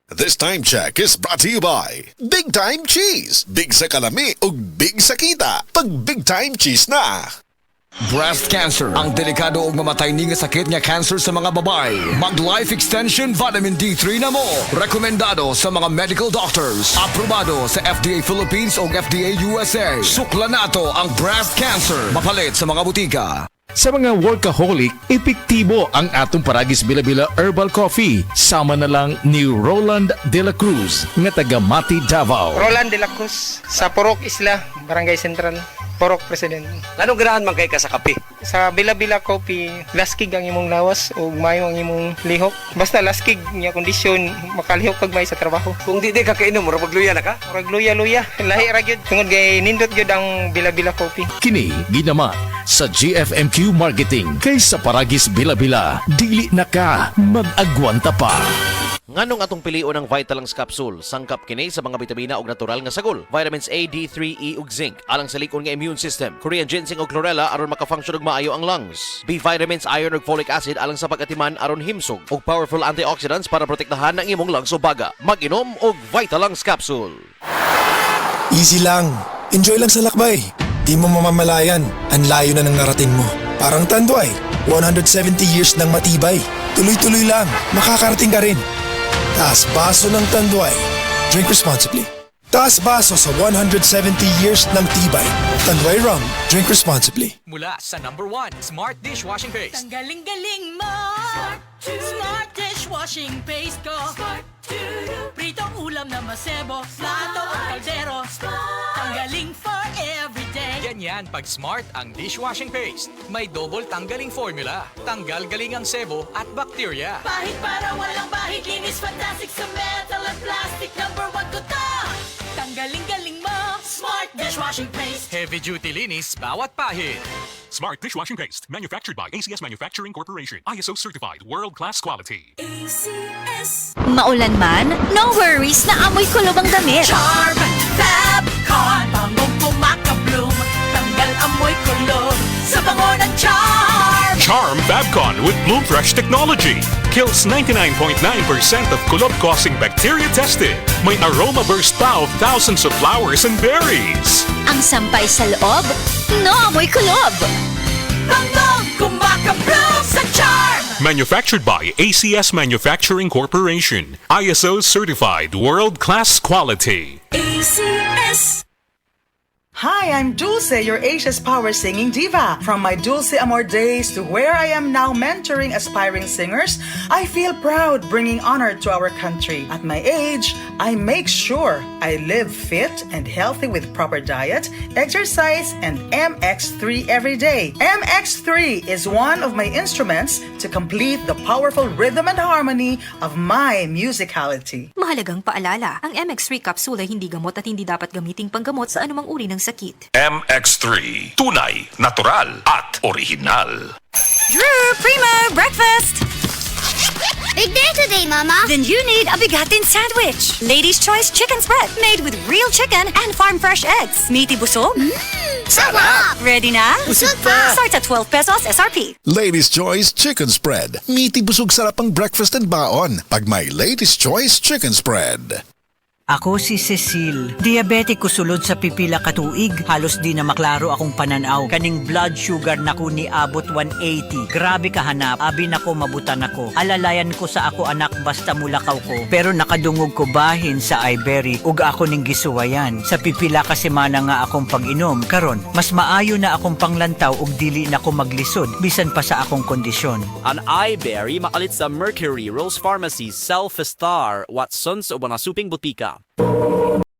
This time check is brought to you by Big Time Cheese. Big sa kalami ug big sa kita. Pag Big Time Cheese na. Breast cancer, ang delikado ug mamatay ni nga sakit nga cancer sa mga babae. Mag-life extension vitamin D3 na mo. Rekomendado sa mga medical doctors. Aprobado sa FDA Philippines ug FDA USA. Sukla nato ang breast cancer. Mapalit sa mga butika. Sa mga workaholic, epektibo ang atong Paragis Bila-Bila Herbal Coffee. Sama na lang ni Roland De La Cruz, nga taga Mati, Davao. Roland De La Cruz, sa Purok Isla, Barangay Central, Purok President. Anong ganahan man kay ka sa kape? Sa Bila-Bila Coffee, laskig ang imong lawas o mayo ang imong lihok. Basta laskig niya kondisyon, makalihok kag may sa trabaho. Kung di ka kainom, mura magluya na ka? Murag luya-luya, lahi ra gyud. Tungod kay nindot gyud ang Bila-Bila Coffee. Kini ginama sa GFMQ Marketing. Kay sa Paragis Bila-Bila, dili na ka mag-agwanta pa. Nganong atong pilion ng Vitalangs Capsule, sangkap kini sa mga bitamina ug natural nga sagol. Vitamins A, D3, E ug zinc alang sa likon nga immune system. Korean ginseng ug chlorella aron maka-function og maayo ang lungs. B vitamins, iron ug folic acid alang sa pag-atiman aron himsog. Ug powerful antioxidants para protektahan ang imong lungs ug baga. Mag-inom og Vitalangs Capsule. Easy lang. Enjoy lang sa lakbay. Di mo mamamalayan. Ang layo na ng narating mo. Parang Tanduay. 170 years ng matibay. Tuloy-tuloy lang. Makakarating ka rin. Taas baso ng Tanduay. Drink responsibly. Taas baso sa 170 years ng tibay. Tanduay Rum. Drink responsibly. Mula sa #1 Smart Dishwashing Paste. Ang galing-galing mo! Smart Dishwashing Paste ko! Pritong ulam na masebo, plato at kaldero. Tanggaling for everyday. Ganyan pag Smart ang dishwashing paste. May double tanggaling formula. Tanggal galing ang sebo at bakterya. Pahit para walang bahid, linis fantastic sa metal at plastic. #1 ko to! Tanggaling-galing mo! Smart Dishwashing Paste. Heavy duty linis bawat pahid. Smart Dishwashing Paste, manufactured by ACS Manufacturing Corporation. ISO certified, world-class quality. ACS. Maulan man, no worries na amoy kulob ang damit. Charm Fabcon. Bangong pumakabloom. Tanggal amoy kulob sa bango ng Charm. Charm Fabcon with Bloom Fresh technology. Kills 99.9% of kulob-causing bacteria tested. May aroma burst pa of thousands of flowers and berries. Ang sampay sa loob, no amoy kulob. Bangong kumakabloom sa Charm. Manufactured by ACS Manufacturing Corporation. ISO certified, world-class quality. ACS. Hi, I'm Dulce, your Asia's Power Singing Diva. From my Dulce Amor days to where I am now mentoring aspiring singers, I feel proud bringing honor to our country. At my age, I make sure I live fit and healthy with proper diet, exercise, and MX3 every day. MX3 is one of my instruments to complete the powerful rhythm and harmony of my musicality. Mahalagang paalala, ang MX3 capsule ay hindi gamot at hindi dapat gamiting panggamot sa anumang uri ng sakit. MX3, tunay, natural, at original. Drew, Primo, breakfast! Big day today, Mama. Then you need a bigatin sandwich. Ladies' Choice Chicken Spread, made with real chicken and farm fresh eggs. Meaty busog? Sarap! Ready na? Busog pa! Starts at 12 pesos SRP. Ladies' Choice Chicken Spread. Meaty busog sarap ang breakfast and baon pag may Ladies' Choice Chicken Spread. Ako si Cecil. Diabetic ko sulod sa pipila katuig. Halos di na maklaro akong pananaw. Kaning blood sugar naku ni abot 180. Grabe kahanap. Abi nako mabutan ako. Alalayan ko sa ako anak basta mulakaw ko. Pero nakadungog ko bahin sa iBerry. Ug ako ning gisuwayan. Sa pipila ka semana nga akong pag-inom. Karon, mas maayo na akong panglantaw ug dili na ko maglisod. Bisan pa sa akong kondisyon. An iBerry makalit sa Mercury, Rose Pharmacy, Self-Star, Watsons o mga suping butika.